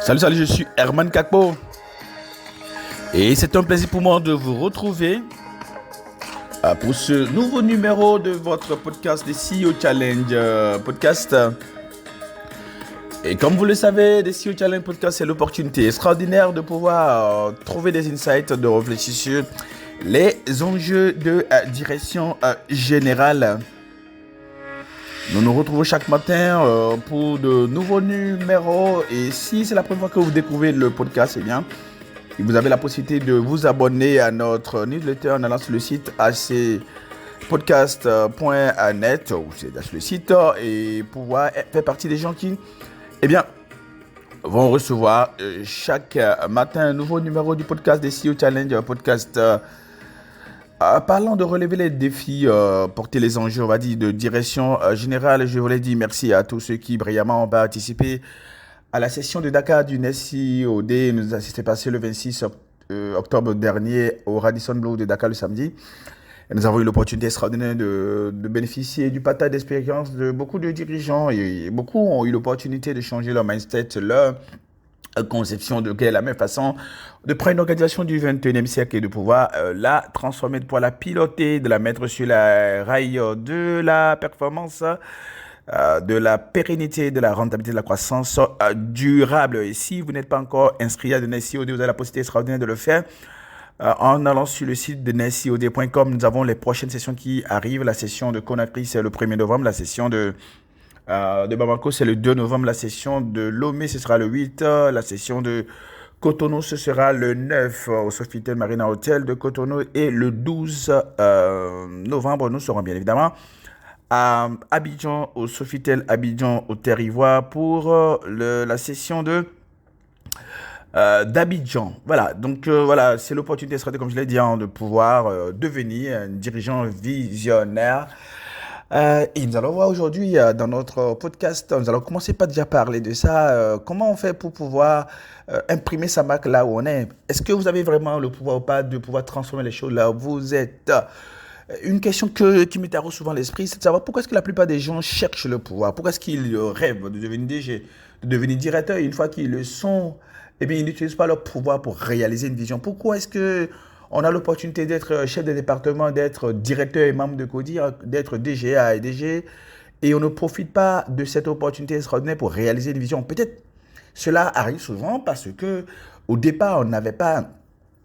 Salut, je suis Herman Kakpo. Et c'est un plaisir pour moi de vous retrouver pour ce nouveau numéro de votre podcast des CEO Challenge Podcast. Et comme vous le savez, des CEO Challenge Podcast, c'est l'opportunité extraordinaire de pouvoir trouver des insights, de réfléchir sur les enjeux de direction générale. Nous nous retrouvons chaque matin pour de nouveaux numéros. Et si c'est la première fois que vous découvrez le podcast, eh bien, vous avez la possibilité de vous abonner à notre newsletter en allant sur le site hcpodcast.net ou c'est sur le site et pouvoir faire partie des gens qui, eh bien, vont recevoir chaque matin un nouveau numéro du podcast des CEO Challenge Podcast. Parlant de relever les défis, porter les enjeux, on va dire, de direction générale, je voulais dire merci à tous ceux qui brillamment ont participé à la session de Dakar du NESIOD. S'est passé le 26 octobre dernier au Radisson Blu de Dakar le samedi. Et nous avons eu l'opportunité extraordinaire de bénéficier du partage d'expérience de beaucoup de dirigeants et beaucoup ont eu l'opportunité de changer leur mindset, leur conception de la même façon de prendre une organisation du 21e siècle et de pouvoir la transformer, de pouvoir la piloter, de la mettre sur la rail de la performance, de la pérennité, de la rentabilité, de la croissance durable. Et si vous n'êtes pas encore inscrit à de NESIOD, vous avez la possibilité extraordinaire de le faire. En allant sur le site de nesiod.com, nous avons les prochaines sessions qui arrivent. La session de Conakry, c'est le 1er novembre. La session de Bamako, c'est le 2 novembre. La session de Lomé, ce sera le 8. La session de Cotonou, ce sera le 9 au Sofitel Marina Hotel de Cotonou. Et le 12 novembre, nous serons bien évidemment à Abidjan, au Sofitel Abidjan, au Terre d'Ivoire, pour la session d'Abidjan. Voilà, donc voilà, c'est l'opportunité, comme je l'ai dit, de pouvoir devenir un dirigeant visionnaire. Et nous allons voir aujourd'hui dans notre podcast, nous allons commencer par déjà parler de ça. Comment on fait pour pouvoir imprimer sa marque là où on est? Est-ce que vous avez vraiment le pouvoir ou pas de pouvoir transformer les choses là où vous êtes? Une question qui me taraude souvent l'esprit, c'est de savoir pourquoi est-ce que la plupart des gens cherchent le pouvoir? Pourquoi est-ce qu'ils rêvent de devenir DG, de devenir directeur? Et une fois qu'ils le sont, eh bien, ils n'utilisent pas leur pouvoir pour réaliser une vision. Pourquoi est-ce que on a l'opportunité d'être chef de département, d'être directeur et membre de CODIR, d'être DGA et DG, et on ne profite pas de cette opportunité extraordinaire pour réaliser une vision? Peut-être cela arrive souvent parce que au départ, on n'avait pas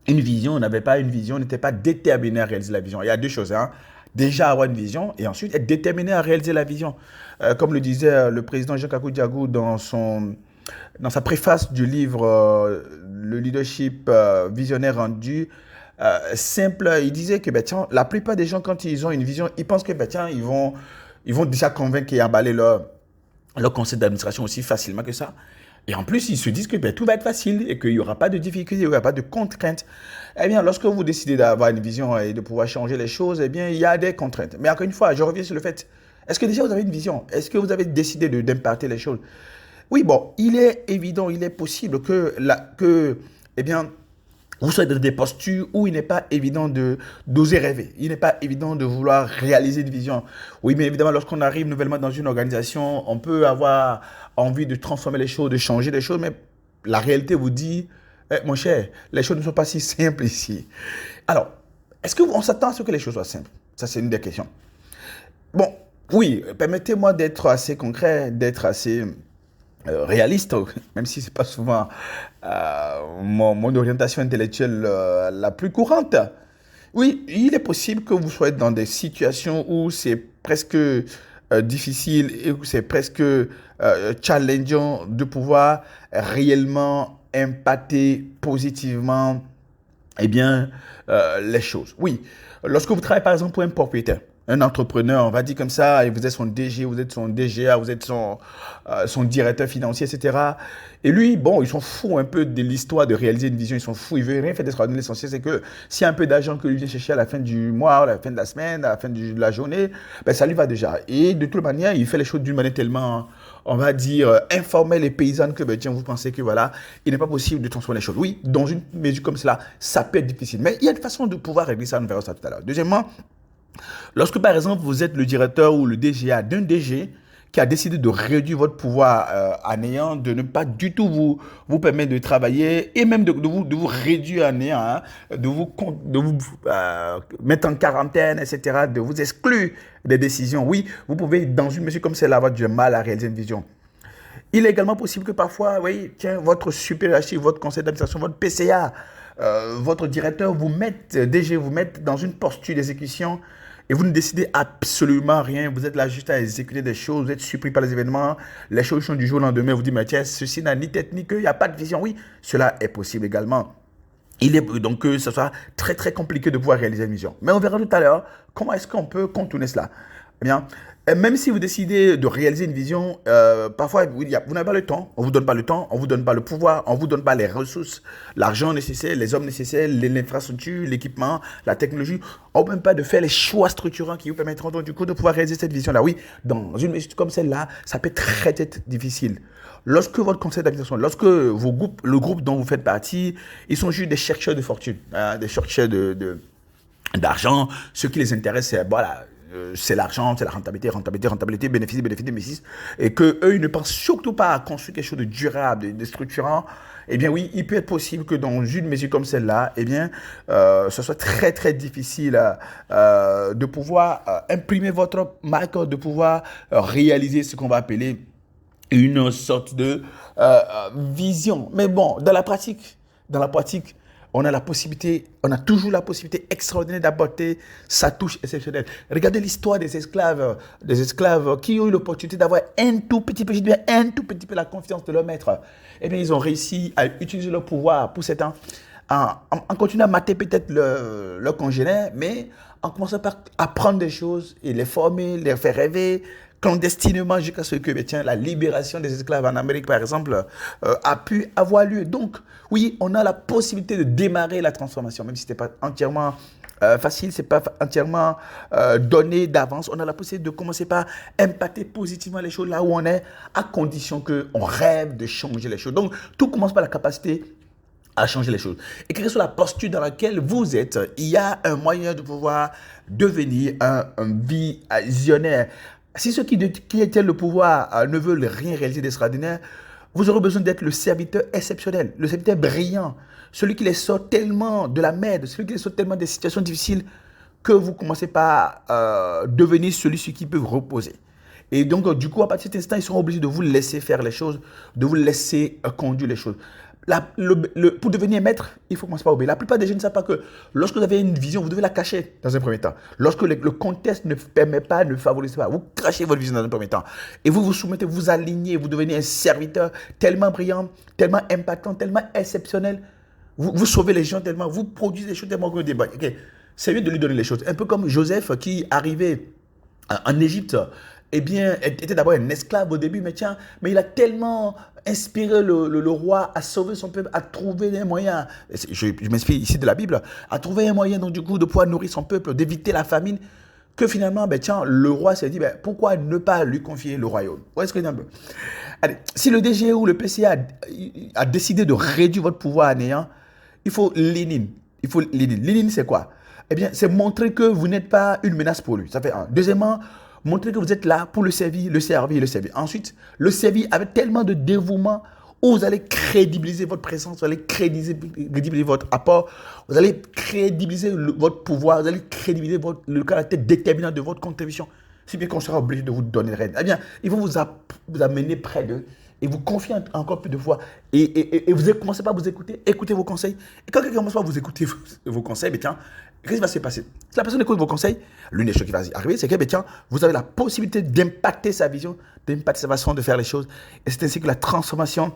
une vision, on n'était pas déterminé à réaliser la vision. Il y a deux choses, déjà avoir une vision et ensuite être déterminé à réaliser la vision. Comme le disait le président Jean Kakou-Diagou dans sa préface du livre Le leadership visionnaire rendu simple, il disait que la plupart des gens, quand ils ont une vision, ils pensent que ils vont déjà convaincre et emballer leur conseil d'administration aussi facilement que ça. Et en plus, ils se disent que tout va être facile et qu'il n'y aura pas de difficultés, il n'y aura pas de contraintes. Eh bien, lorsque vous décidez d'avoir une vision et de pouvoir changer les choses, eh bien, il y a des contraintes. Mais encore une fois, je reviens sur le fait, est-ce que déjà vous avez une vision? Est-ce que vous avez décidé d'imparter les choses? Oui, bon, il est évident, il est possible que vous soyez dans des postures où il n'est pas évident d'oser rêver. Il n'est pas évident de vouloir réaliser une vision. Oui, mais évidemment, lorsqu'on arrive nouvellement dans une organisation, on peut avoir envie de transformer les choses, de changer les choses, mais la réalité vous dit, mon cher, les choses ne sont pas si simples ici. Alors, est-ce qu'on s'attend à ce que les choses soient simples? Ça, c'est une des questions. Bon, oui, permettez-moi d'être assez concret, d'être assez réaliste, même si ce n'est pas souvent mon orientation intellectuelle la plus courante. Oui, il est possible que vous soyez dans des situations où c'est presque difficile et où c'est presque challengeant de pouvoir réellement impacter positivement les choses. Oui, lorsque vous travaillez par exemple pour un propriétaire, un entrepreneur, on va dire comme ça, et vous êtes son DG, vous êtes son DGA, vous êtes son directeur financier, etc. Et lui, bon, ils s'en fout un peu de l'histoire de réaliser une vision, ils s'en fout, il veut rien faire d'extraordinaire. L'essentiel, c'est que s'il y a un peu d'argent que lui vient chercher à la fin du mois, à la fin de la semaine, à la fin de la journée, ça lui va déjà. Et de toute manière, il fait les choses d'une manière tellement, on va dire, informelle et paysanne que, vous pensez que voilà, il n'est pas possible de transformer les choses. Oui, dans une mesure comme cela, ça peut être difficile. Mais il y a une façon de pouvoir régler ça, on verra ça tout à l'heure. Deuxièmement, lorsque par exemple vous êtes le directeur ou le DGA d'un DG qui a décidé de réduire votre pouvoir à néant, de ne pas du tout vous permettre de travailler et même de vous réduire à néant, hein, de vous mettre en quarantaine, etc., de vous exclure des décisions. Oui, vous pouvez, dans une mesure comme celle-là, avoir du mal à réaliser une vision. Il est également possible que parfois, oui, tiens, votre supérieur, votre conseil d'administration, votre PCA, votre directeur vous mette, DG, vous mette dans une posture d'exécution et vous ne décidez absolument rien. Vous êtes là juste à exécuter des choses, vous êtes surpris par les événements, les choses sont du jour au lendemain, vous dites, mais tiens, ceci n'a ni tête ni queue, il n'y a pas de vision. Oui, cela est possible également. Il est donc que ce soit très très compliqué de pouvoir réaliser une vision. Mais on verra tout à l'heure comment est-ce qu'on peut contourner cela. Eh bien, même si vous décidez de réaliser une vision, parfois vous n'avez pas le temps, on ne vous donne pas le temps, on ne vous donne pas le pouvoir, on ne vous donne pas les ressources, l'argent nécessaire, les hommes nécessaires, l'infrastructure, l'équipement, la technologie. On ne vous permet pas de faire les choix structurants qui vous permettront donc du coup de pouvoir réaliser cette vision-là. Oui, dans une mission comme celle-là, ça peut très être difficile. Lorsque votre conseil d'administration, lorsque le groupe dont vous faites partie, ils sont juste des chercheurs de fortune, hein, des chercheurs d'argent, ce qui les intéresse, c'est voilà, c'est l'argent, c'est la rentabilité, bénéfice, et qu'eux, ils ne pensent surtout pas à construire quelque chose de durable, de structurant. Eh bien oui, il peut être possible que dans une mesure comme celle-là, eh bien, ce soit très très difficile de pouvoir imprimer votre marque, de pouvoir réaliser ce qu'on va appeler une sorte de vision. Mais bon, dans la pratique, on a toujours la possibilité extraordinaire d'apporter sa touche exceptionnelle. Regardez l'histoire des esclaves qui ont eu l'opportunité d'avoir un tout petit peu la confiance de leur maître. Eh bien, ils ont réussi à utiliser leur pouvoir pour certains, en continuant à mater peut-être leur congénère, mais en commençant par apprendre des choses et les former, les faire rêver, clandestinement jusqu'à ce que tiens, la libération des esclaves en Amérique, par exemple, a pu avoir lieu. Donc, oui, on a la possibilité de démarrer la transformation, même si ce n'est pas entièrement facile, ce n'est pas entièrement donné d'avance. On a la possibilité de commencer par impacter positivement les choses là où on est, à condition qu'on rêve de changer les choses. Donc, tout commence par la capacité à changer les choses. Et quelle que soit la posture dans laquelle vous êtes, il y a un moyen de pouvoir devenir un visionnaire. Si ceux qui détiennent le pouvoir ne veulent rien réaliser d'extraordinaire, vous aurez besoin d'être le serviteur exceptionnel, le serviteur brillant, celui qui les sort tellement de la merde, celui qui les sort tellement des situations difficiles que vous commencez par devenir celui sur qui peut vous reposer. Et donc, du coup, à partir de cet instant, ils seront obligés de vous laisser faire les choses, de vous laisser conduire les choses. Pour devenir maître, il faut commencer par obéir. La plupart des gens ne savent pas que lorsque vous avez une vision, vous devez la cacher dans un premier temps. Lorsque le contexte ne permet pas, ne favorise pas, vous crachez votre vision dans un premier temps. Et vous vous soumettez, vous alignez, vous devenez un serviteur tellement brillant, tellement impactant, tellement exceptionnel. Vous sauvez les gens tellement, vous produisez des choses tellement que débat. Okay. C'est mieux de lui donner les choses. Un peu comme Joseph qui arrivait en Égypte, eh bien, était d'abord un esclave au début, mais il a tellement inspiré le roi à sauver son peuple, à trouver des moyens, je m'inspire ici de la Bible, à trouver un moyen donc, du coup, de pouvoir nourrir son peuple, d'éviter la famine, que finalement, le roi s'est dit, pourquoi ne pas lui confier le royaume? Où est-ce que je Allez, si le DG ou le PCA a décidé de réduire votre pouvoir à néant, il faut lean in. Lean in, c'est quoi? Eh bien, c'est montrer que vous n'êtes pas une menace pour lui. Ça fait un. Deuxièmement, montrer que vous êtes là pour le servir. Ensuite, le servir avec tellement de dévouement où vous allez crédibiliser votre présence, vous allez crédibiliser votre apport, vous allez crédibiliser votre pouvoir, vous allez crédibiliser le caractère déterminant de votre contribution. Si bien qu'on sera obligé de vous donner le rêve. Eh bien, ils vont vous amener près d'eux et vous confier encore plus de fois. Et vous commencez pas à vous écoutez vos conseils. Et quand quelqu'un commence pas à vous écouter vos conseils, qu'est-ce qui va se passer? Si la personne écoute vos conseils, l'une des choses qui va arriver, c'est que vous avez la possibilité d'impacter sa vision, d'impacter sa façon de faire les choses. Et c'est ainsi que la transformation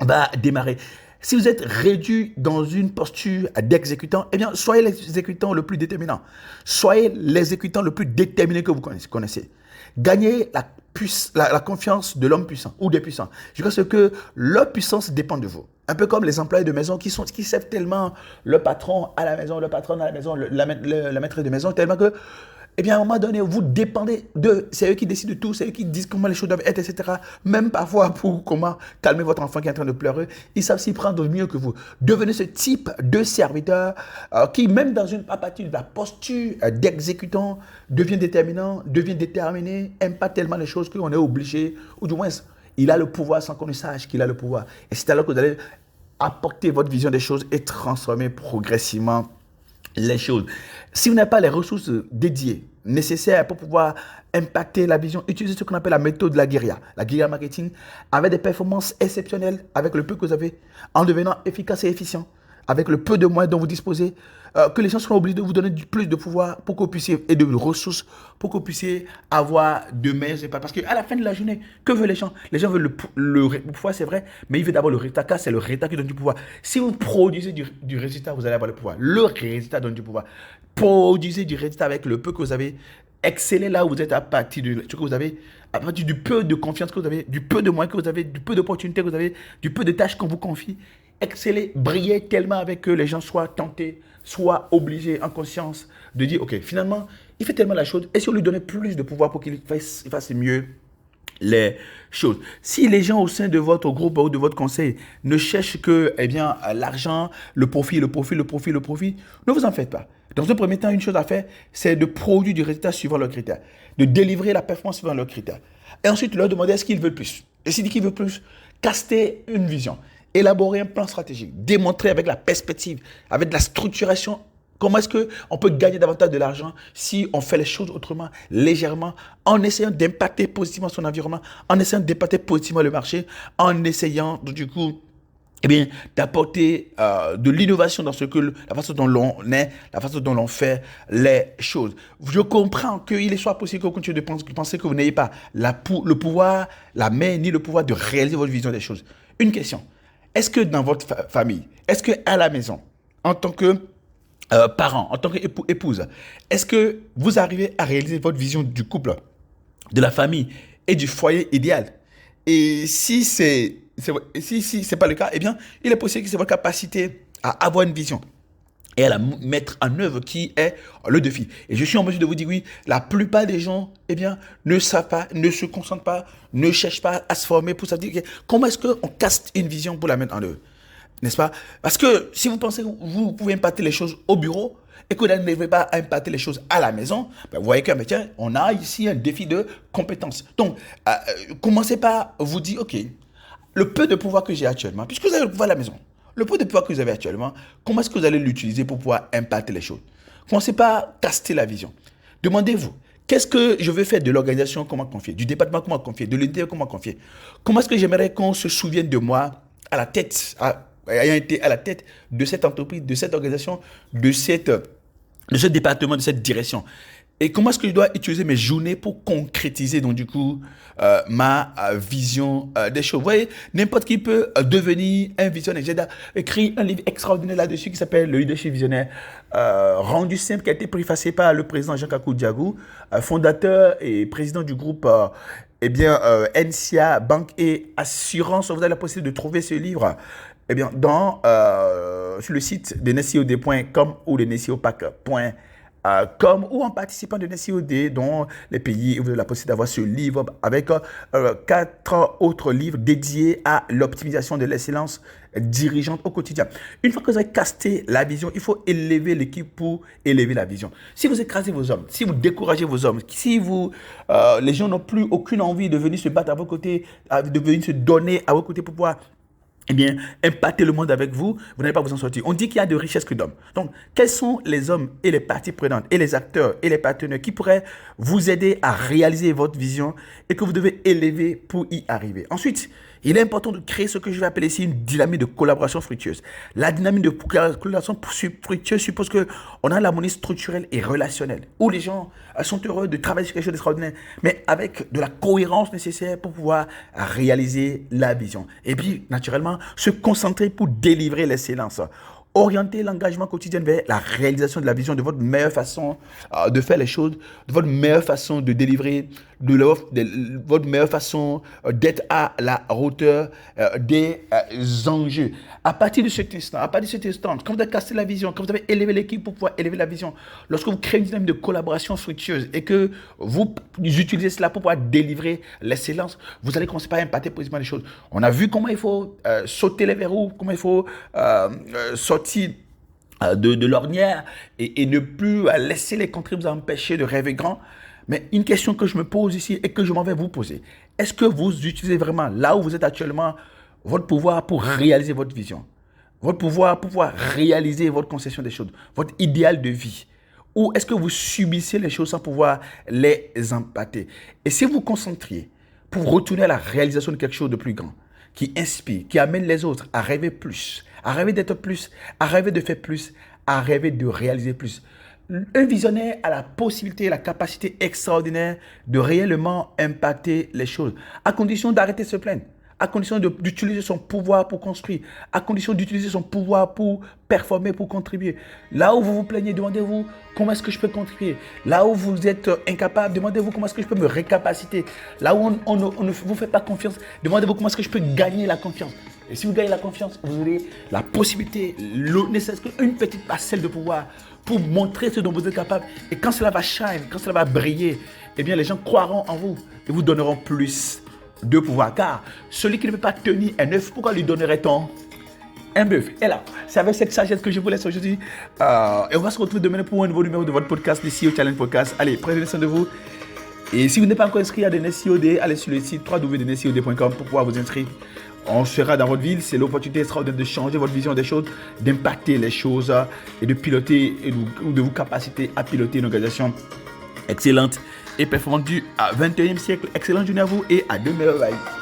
va démarrer. Si vous êtes réduit dans une posture d'exécutant, eh bien, soyez l'exécutant le plus déterminant. Soyez l'exécutant le plus déterminé que vous connaissez. Gagnez la confiance de l'homme puissant ou des puissants. Je pense que leur puissance dépend de vous. Un peu comme les employés de maison qui servent tellement le patron à la maison, le patron à la maison, la maîtresse de maison, tellement que eh bien, à un moment donné, vous dépendez d'eux. C'est eux qui décident de tout, c'est eux qui disent comment les choses doivent être, etc. Même parfois pour comment calmer votre enfant qui est en train de pleurer, ils savent s'y prendre mieux que vous. Devenez ce type de serviteur qui, même dans à partir de la posture d'exécutant, devient déterminant, devient déterminé, aime pas tellement les choses qu'on est obligé, ou du moins, il a le pouvoir sans qu'on ne sache qu'il a le pouvoir. Et c'est alors que vous allez apporter votre vision des choses et transformer progressivement les choses. Si vous n'avez pas les ressources dédiées, nécessaires pour pouvoir impacter la vision, utilisez ce qu'on appelle la méthode de la guérilla marketing, avec des performances exceptionnelles, avec le peu que vous avez, en devenant efficace et efficient, avec le peu de moyens dont vous disposez, que les gens seront obligés de vous donner plus de pouvoir pour que vous puissiez, et de ressources pour que vous puissiez avoir de meilleurs impacts. Parce qu'à la fin de la journée, que veulent les gens? Les gens veulent le pouvoir, c'est vrai, mais ils veulent d'abord le résultat, car c'est le résultat qui donne du pouvoir. Si vous produisez du résultat, vous allez avoir le pouvoir. Le résultat donne du pouvoir. Produisez du résultat avec le peu que vous avez. Excellez là où vous êtes à partir de ce que vous avez, à partir du peu de confiance que vous avez, du peu de moyens que vous avez, du peu d'opportunités que vous avez, du peu de tâches qu'on vous confie. Excellez, brillez tellement avec que les gens soient tentés, soient obligés en conscience de dire, ok, finalement, il fait tellement la chose, et si on lui donnait plus de pouvoir pour qu'il fasse mieux les choses. Si les gens au sein de votre groupe ou de votre conseil ne cherchent que, eh bien, l'argent, le profit, ne vous en faites pas. Dans un premier temps, une chose à faire, c'est de produire du résultat suivant leurs critères, de délivrer la performance suivant leurs critères. Et ensuite, leur demander est-ce qu'ils veulent plus. Et s'ils disent qu'ils veulent plus, caster une vision, élaborer un plan stratégique, démontrer avec la perspective, avec de la structuration, comment est-ce qu'on peut gagner davantage de l'argent si on fait les choses autrement, légèrement, en essayant d'impacter positivement son environnement, en essayant d'impacter positivement le marché, en essayant, du coup, eh bien, d'apporter de l'innovation dans la façon dont l'on est, la façon dont l'on fait les choses. Je comprends qu'il soit possible que vous continuez de penser que vous n'ayez pas le pouvoir, la main, ni le pouvoir de réaliser votre vision des choses. Une question. Est-ce que dans votre famille, est-ce qu'à la maison, en tant que parent, en tant qu'épouse, est-ce que vous arrivez à réaliser votre vision du couple, de la famille et du foyer idéal? Et si c'est pas le cas, eh bien, il est possible que c'est votre capacité à avoir une vision et à la mettre en œuvre qui est le défi. Et je suis en mesure de vous dire oui, la plupart des gens, eh bien, ne savent pas, ne se concentrent pas, ne cherchent pas à se former pour savoir comment est-ce qu'on caste une vision pour la mettre en œuvre. N'est-ce pas? Parce que si vous pensez que vous pouvez impacter les choses au bureau et que vous n'arrivez pas à impacter les choses à la maison, ben vous voyez que, tiens, on a ici un défi de compétences. Donc, commencez par vous dire, ok, le peu de pouvoir que j'ai actuellement, puisque vous avez le pouvoir à la maison, le peu de pouvoir que vous avez actuellement, comment est-ce que vous allez l'utiliser pour pouvoir impacter les choses? Commencez par caster la vision. Demandez-vous, qu'est-ce que je veux faire de l'organisation, comment confier, du département, comment confier, de l'unité, comment confier? Comment est-ce que j'aimerais qu'on se souvienne de moi à la tête, ayant été à la tête de cette entreprise, de cette organisation, de ce département, de cette direction? Et comment est-ce que je dois utiliser mes journées pour concrétiser, donc du coup, ma vision des choses? Vous voyez, n'importe qui peut devenir un visionnaire. J'ai écrit un livre extraordinaire là-dessus qui s'appelle Le leadership visionnaire, rendu simple, qui a été préfacé par le président Jean-Kakou Diagou, fondateur et président du groupe NCA, Banque et Assurance. Vous avez la possibilité de trouver ce livre eh bien, sur le site de nesiod.com ou de nesiopac.com. Ou en participant de NCOD, dont les pays où vous avez la possibilité d'avoir ce livre avec 4 autres livres dédiés à l'optimisation de l'excellence dirigeante au quotidien. Une fois que vous avez casté la vision, il faut élever l'équipe pour élever la vision. Si vous écrasez vos hommes, si vous découragez vos hommes, si les gens n'ont plus aucune envie de venir se battre à vos côtés, de venir se donner à vos côtés pour pouvoir eh bien, impacter le monde avec vous, vous n'allez pas vous en sortir. On dit qu'il y a de richesses que d'hommes. Donc, quels sont les hommes et les parties prenantes et les acteurs et les partenaires qui pourraient vous aider à réaliser votre vision et que vous devez élever pour y arriver? Ensuite, il est important de créer ce que je vais appeler ici une dynamique de collaboration fructueuse. La dynamique de collaboration fructueuse suppose qu'on a l'harmonie structurelle et relationnelle, où les gens sont heureux de travailler sur quelque chose d'extraordinaire, mais avec de la cohérence nécessaire pour pouvoir réaliser la vision. Et puis, naturellement, se concentrer pour délivrer l'excellence. Orientez l'engagement quotidien vers la réalisation de la vision, de votre meilleure façon de faire les choses, de votre meilleure façon de délivrer, de votre meilleure façon d'être à la hauteur des enjeux. À partir de cet instant, quand vous avez cassé la vision, quand vous avez élevé l'équipe pour pouvoir élever la vision, lorsque vous créez une dynamique de collaboration fructueuse et que vous utilisez cela pour pouvoir délivrer l'excellence, vous allez commencer par impacter positivement les choses. On a vu comment il faut sauter les verrous, comment il faut sortir de l'ornière et ne plus laisser les contraintes vous empêcher de rêver grand. Mais une question que je me pose ici et que je m'en vais vous poser, est-ce que vous utilisez vraiment là où vous êtes actuellement votre pouvoir pour réaliser votre vision, votre pouvoir pour pouvoir réaliser votre conception des choses, votre idéal de vie? Ou est-ce que vous subissez les choses sans pouvoir les impacter? Et si vous vous concentriez pour retourner à la réalisation de quelque chose de plus grand, qui inspire, qui amène les autres à rêver plus, à rêver d'être plus, à rêver de faire plus, à rêver de réaliser plus. Un visionnaire a la possibilité, la capacité extraordinaire de réellement impacter les choses, à condition d'arrêter de se plaindre, à condition d'utiliser son pouvoir pour construire, à condition d'utiliser son pouvoir pour performer, pour contribuer. Là où vous vous plaignez, demandez-vous comment est-ce que je peux contribuer. Là où vous êtes incapable, demandez-vous comment est-ce que je peux me récapaciter. Là où on ne vous fait pas confiance, demandez-vous comment est-ce que je peux gagner la confiance. Et si vous gagnez la confiance, vous aurez la possibilité, ne serait-ce qu'une petite parcelle de pouvoir pour montrer ce dont vous êtes capable. Et quand cela va shine, quand cela va briller, eh bien les gens croiront en vous et vous donneront plus de pouvoir. Car celui qui ne peut pas tenir un œuf, pourquoi lui donnerait-on un bœuf? Et là, c'est avec cette sagesse que je vous laisse aujourd'hui. Et on va se retrouver demain pour un nouveau numéro de votre podcast, le CEO Challenge Podcast. Allez, prenez soin de vous. Et si vous n'êtes pas encore inscrit à DNSCOD, allez sur le site www.dnscod.com pour pouvoir vous inscrire. On sera dans votre ville. C'est l'opportunité extraordinaire de changer votre vision des choses, d'impacter les choses et de piloter ou de vous capaciter à piloter une organisation excellente et performante du 21e siècle. Excellente journée à vous et à demain. Bye bye.